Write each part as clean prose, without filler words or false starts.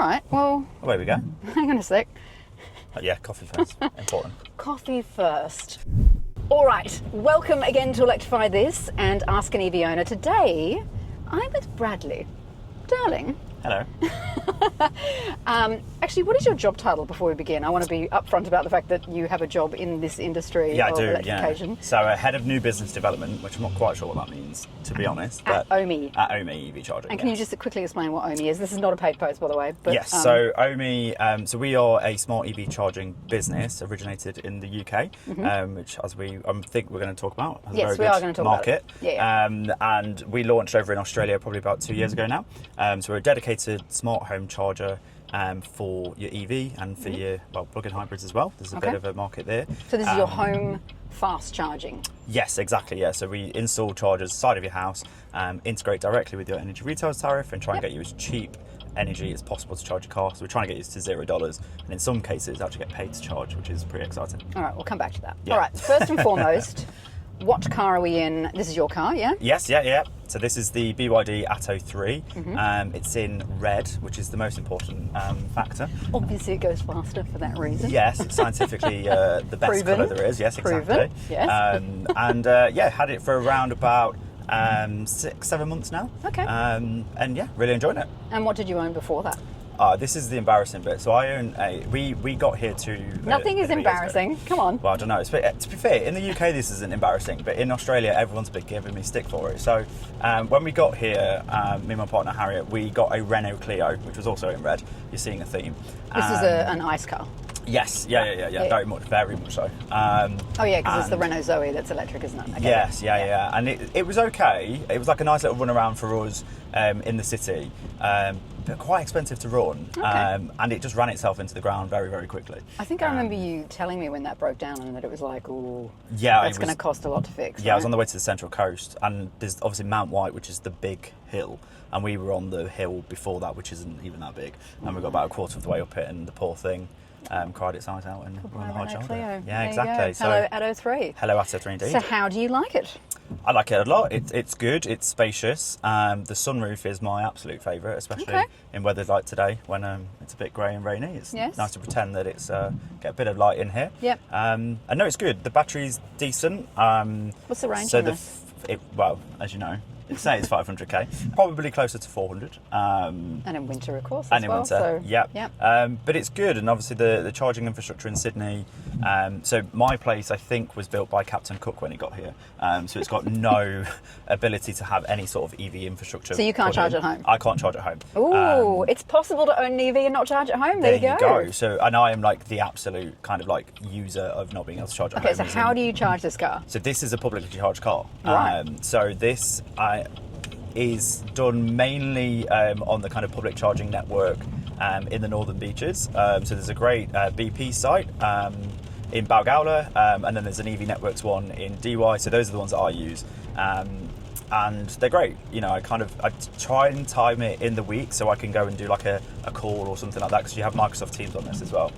right, well... Away we go. Hang on a sec. Yeah, coffee first. Important. Coffee first. All right, welcome again to Electrify This and Ask an EV Owner. Today, I'm with Bradley. Darling. Hello. Actually, what is your job title before we begin? I want to be upfront about the fact that you have a job in this industry of electrification. Yeah. So, head of new business development, which I'm not quite sure what that means, to be honest. At Ohme. At Ohme EV charging. And can you just quickly explain what Ohme is? This is not a paid post, by the way. But, yes. So Ohme. So we are a smart EV charging business originated in the UK, which, as I think we're going to talk about, has a very good are going to talk market. About it. Yeah. And we launched over in Australia probably about 2 years ago now. So we're a dedicated smart home charger for your EV and for your plug-in hybrids as well. There's a bit of a market there. So this is your home fast charging? Yes, exactly. Yeah. So we install chargers side of your house, integrate directly with your energy retail tariff, and try and get you as cheap energy as possible to charge your car. So we're trying to get you to $0, and in some cases actually get paid to charge, which is pretty exciting. All right, we'll come back to that. Yeah. All right, first and foremost, what car are we in? This is your car, yeah? Yes, yeah. So this is the BYD Atto 3. It's in red, which is the most important factor. Obviously, it goes faster for that reason. Yes, it's scientifically the best colour there is. Yes, exactly. Yes. Had it for around about 6-7 months now. Okay. And yeah, really enjoying it. And what did you own before that? This is the embarrassing bit. So I own we got here to... Nothing is embarrassing. Come on. Well, I don't know. To be fair, in the UK this isn't embarrassing, but in Australia everyone's been giving me stick for it. So when we got here, me and my partner Harriet, we got a Renault Clio, which was also in red. You're seeing a theme. This is an ICE car. Yes, yeah. Very much so. Because it's the Renault Zoe that's electric, isn't it? Okay. Yes, yeah. And it was okay. It was like a nice little run around for us in the city, but quite expensive to run. Okay. And it just ran itself into the ground very, very quickly. I think I remember you telling me when that broke down and that it was like, oh, yeah, that's going to cost a lot to fix. Yeah, I was on the way to the Central Coast, and there's obviously Mount White, which is the big hill, and we were on the hill before that, which isn't even that big, and we got about a quarter of the way up it, and the poor thing cried its eyes out and were on the hard shoulder. Clio. Yeah, exactly. So, hello, Atto 3. Hello, Atto 3 indeed. So how do you like it? I like it a lot. It's good. It's spacious. The sunroof is my absolute favourite, especially in weather like today when it's a bit grey and rainy. It's nice to pretend that it's get a bit of light in here. Yep. And no, it's good. The battery's decent. What's the range? So well, as you know, say it's 500k, probably closer to 400. And in winter, of course. And in winter, so, yeah. But it's good, and obviously the charging infrastructure in Sydney. So my place, I think, was built by Captain Cook when he got here. So it's got no ability to have any sort of EV infrastructure. So you can't charge at home? I can't charge at home. Ooh, it's possible to own an EV and not charge at home. There you go. So, and I am like the absolute kind of like user of not being able to charge at home. Okay, so how do you charge this car? So this is a publicly charged car. Right. So this is done mainly on the kind of public charging network in the northern beaches. So there's a great BP site in Balgowlah, and then there's an EV Networks one in DY. So those are the ones that I use. And they're great. You know, I try and time it in the week so I can go and do like a call or something like that, because you have Microsoft Teams on this as well.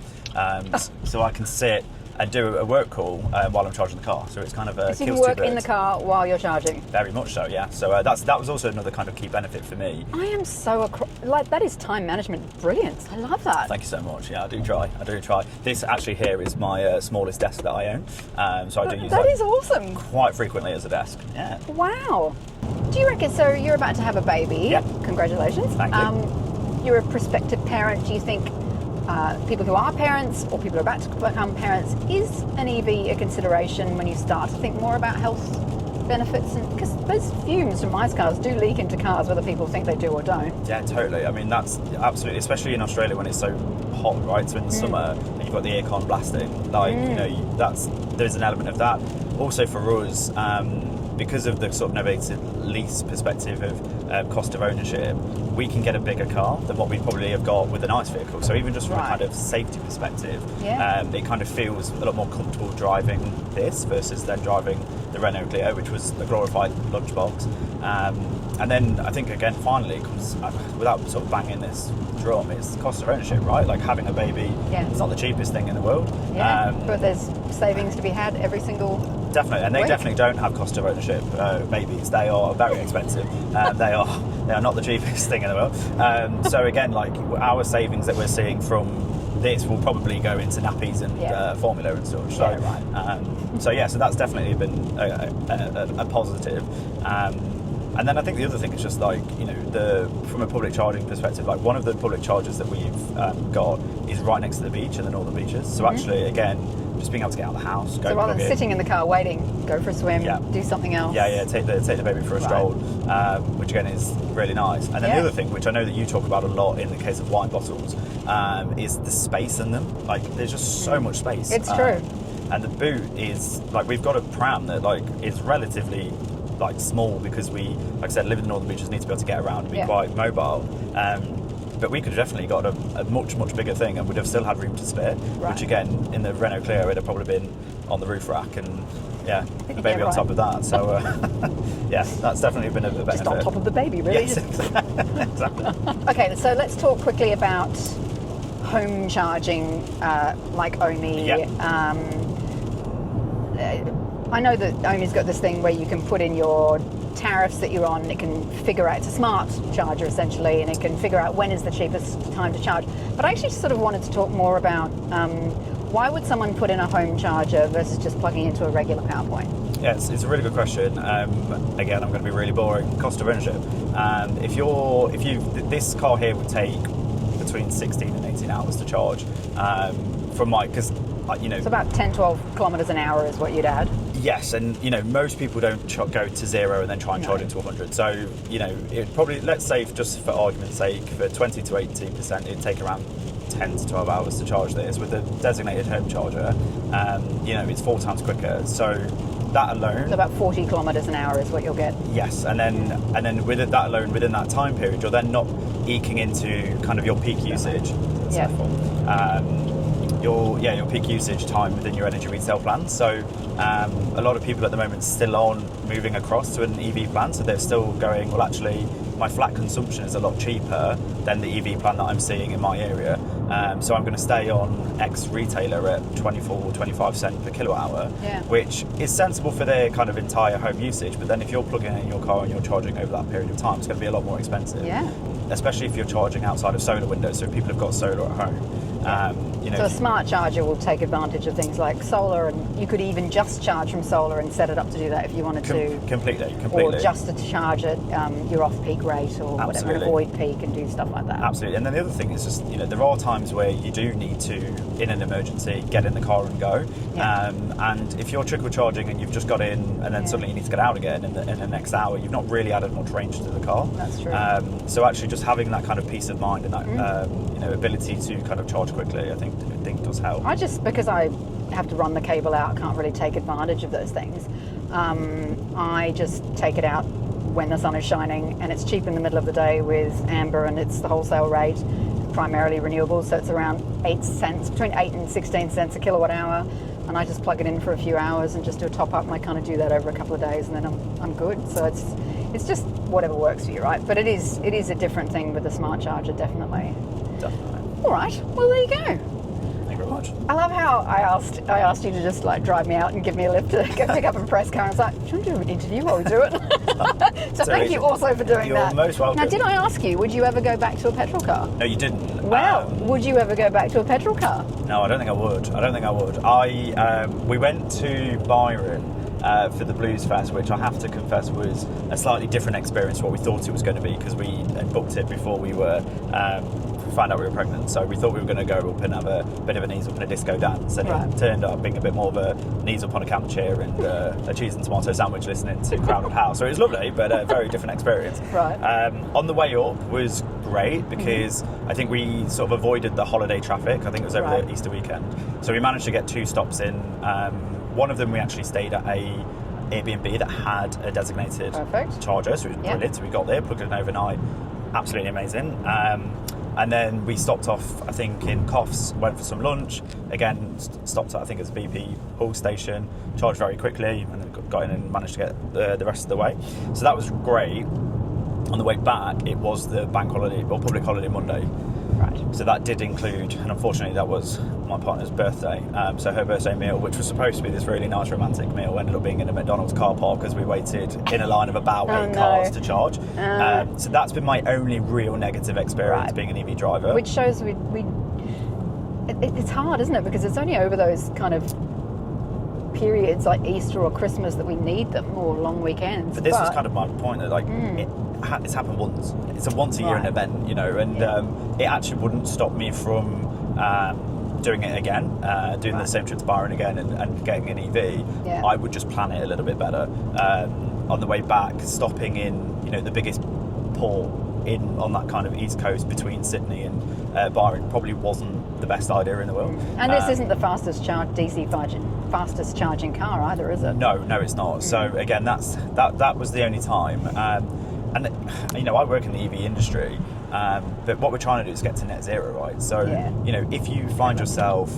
So I can sit and do a work call while I'm charging the car. So it's kind of so you can work in the car while you're charging? Very much so, yeah. So that was also another kind of key benefit for me. I am so that is time management brilliant. I love that. Thank you so much. Yeah, I do try. This actually here is my smallest desk that I own. So I do use that. Is awesome. Quite frequently as a desk. Yeah. Wow. Do you reckon? So you're about to have a baby. Yeah. Congratulations. Thank you. You're a prospective parent. Do you think people who are parents or people who are about to become parents, is an EV a consideration when you start to think more about health benefits? Because those fumes from ICE cars do leak into cars, whether people think they do or don't. Yeah, totally. I mean, that's absolutely, especially in Australia when it's so hot, right? So in the summer, and you've got the aircon blasting, like, you know, there's an element of that. Also for us, because of the sort of novated lease perspective of cost of ownership, we can get a bigger car than what we probably have got with an ICE vehicle. So even just from a kind of safety perspective, it kind of feels a lot more comfortable driving this versus then driving the Renault Clio, which was a glorified lunchbox. And then I think, again, finally, it comes, without sort of banging this drum, it's cost of ownership, right? Like having a baby, it's not the cheapest thing in the world. But there's savings to be had every single Definitely, and they definitely don't have cost of ownership babies. They are very expensive. They are not the cheapest thing thing in the world. So again, like our savings that we're seeing from this will probably go into nappies and formula and such. So, so that's definitely been a positive. And then I think the other thing is just like, from a public charging perspective, like one of the public chargers that we've got is right next to the beach in the northern beaches. So actually, again, just being able to get out of the house, go. So rather than sitting in the car waiting, go for a swim, do something else. Take the baby for a stroll, which again is really nice. And then the other thing, which I know that you talk about a lot in the case of wine bottles, is the space in them. Like there's just so much space. It's true. And the boot is like, we've got a pram that like is relatively like small because we, like I said, live in the northern beaches, need to be able to get around and be quite mobile. But we could have definitely got a much, much bigger thing and would have still had room to spare, which again, in the Renault Clio, would have probably been on the roof rack and, the baby on top of that. So, that's definitely been a benefit. Just on top of the baby, really. Yes, exactly. Okay, so let's talk quickly about home charging, like Ohme. I know that Ohme's got this thing where you can put in your tariffs that you're on, and it can figure out, it's a smart charger essentially, and it can figure out when is the cheapest time to charge. But I actually sort of wanted to talk more about why would someone put in a home charger versus just plugging into a regular power point? Yeah, it's a really good question. Again, I'm going to be really boring. Cost of ownership. This car here would take between 16 and 18 hours to charge. It's about 10, 12 kilometres an hour is what you'd add. Yes, and most people don't go to 0 and then try and charge it to 100. So it probably, let's say, just for argument's sake, for 20 to 80%, it'd take around 10 to 12 hours to charge this. With a designated home charger, it's 4 times quicker. So that alone, so about 40 kilometres an hour is what you'll get. Yes, and then with that alone, within that time period, you're then not eking into kind of your peak usage. Your peak usage time within your energy retail plan. So a lot of people at the moment still aren't moving across to an EV plan, so they're still going, well, actually my flat consumption is a lot cheaper than the EV plan that I'm seeing in my area, so I'm going to stay on X retailer at 24 or 25 cents per kilowatt hour, which is sensible for their kind of entire home usage. But then if you're plugging in your car and you're charging over that period of time, it's going to be a lot more expensive, especially if you're charging outside of solar windows, so people have got solar at home. So a smart charger will take advantage of things like solar, and you could even just charge from solar and set it up to do that if you wanted to. Completely. Or just to charge at your off-peak rate or whatever, and avoid peak and do stuff like that. Absolutely. And then the other thing is just, there are times where you do need to, in an emergency, get in the car and go. And if you're trickle charging and you've just got in and then suddenly you need to get out again in the next hour, you've not really added much range to the car. That's true. So actually just having that kind of peace of mind and that ability to kind of charge quickly, I think does help. Because I have to run the cable out, I can't really take advantage of those things. I just take it out when the sun is shining, and it's cheap in the middle of the day with Amber, and it's the wholesale rate, primarily renewable, so it's around 8 cents, between 8 and 16 cents a kilowatt hour, and I just plug it in for a few hours and just do a top up, and I kind of do that over a couple of days, and then I'm good. So it's just whatever works for you, right? But it is a different thing with the smart charger, definitely. All right, well, there you go. Thank you very much. I love how I asked you to just like drive me out and give me a lift to go pick up a press car. I was like, do you want to do an interview while we do it? so thank you also for doing that. You're most welcome. Now, did I ask you, would you ever go back to a petrol car? No, you didn't. Well, would you ever go back to a petrol car? No, I don't think I would. We went to Byron for the Blues Fest, which I have to confess was a slightly different experience to what we thought it was going to be, because we had booked it before we found out we were pregnant. So we thought we were going to go up and have a bit of a knees up and a disco dance, and it turned up being a bit more of a knees up on a camp chair and a cheese and tomato sandwich listening to Crowded House. So it was lovely, but a very different experience. On the way up was great because I think we sort of avoided the holiday traffic. I think it was over the Easter weekend. So we managed to get 2 stops in. One of them we actually stayed at a Airbnb that had a designated charger, so it was brilliant. So we got there, plugged it in overnight, absolutely amazing. And then we stopped off, I think, in Coffs, went for some lunch. Again, stopped at, I think it's BP Hull station, charged very quickly, and then got in and managed to get the rest of the way. So that was great. On the way back, it was the bank holiday, or public holiday Monday. Right. So that did include, and unfortunately that was my partner's birthday. So her birthday meal, which was supposed to be this really nice romantic meal, ended up being in a McDonald's car park as we waited in a line of about 8 cars to charge. So that's been my only real negative experience being an EV driver. Which shows it's hard, isn't it? Because it's only over those kind of periods like Easter or Christmas that we need them, or long weekends. But this was kind of my point, that like it's happened once. It's a once a year event, you know, and it actually wouldn't stop me from doing it again, doing the same trip to Byron again and getting an EV. I would just plan it a little bit better. On the way back, stopping in, you know, the biggest port on that kind of east coast between Sydney and Byron probably wasn't the best idea in the world. And this isn't the fastest charging car either, is it? No, it's not. So again, that was the only time. And you know, I work in the EV industry, but what we're trying to do is get to net zero, right? So you know, if you find yourself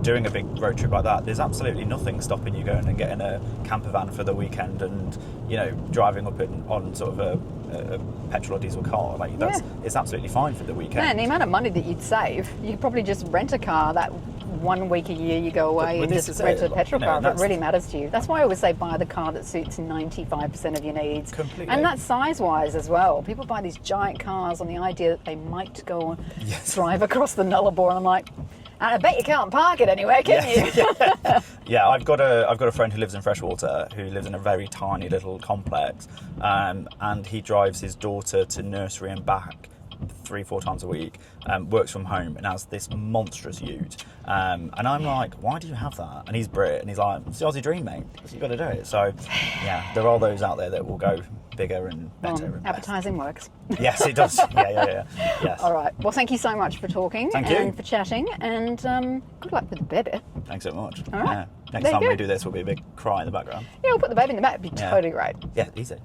doing a big road trip like that, there's absolutely nothing stopping you going and getting a camper van for the weekend and, you know, driving up on sort of a petrol or diesel car. Like it's absolutely fine for the weekend. Man, the amount of money that you'd save, you could probably just rent a car that 1 week a year you go away and just rent a petrol car if it really matters to you. That's why I always say buy the car that suits 95% of your needs. Completely. And that's size-wise as well. People buy these giant cars on the idea that they might go and drive across the Nullarbor, and I'm like, I bet you can't park it anywhere, can you? Yeah, I've got a friend who lives in Freshwater, who lives in a very tiny little complex, and he drives his daughter to nursery and back 3-4 times a week, works from home and has this monstrous ute. And I'm like, why do you have that? And he's Brit, and he's like, it's the Aussie dream, mate. You've got to do it. So, yeah, there are those out there that will go bigger and better. And advertising works. Yes, it does. Yeah. Yes. All right. Well, thank you so much for talking and for chatting, and good luck with the baby. Thanks so much. All right. Yeah. Next time we do this will be a big cry in the background. Yeah, we'll put the baby in the back. It'd be totally great. Yeah, easy.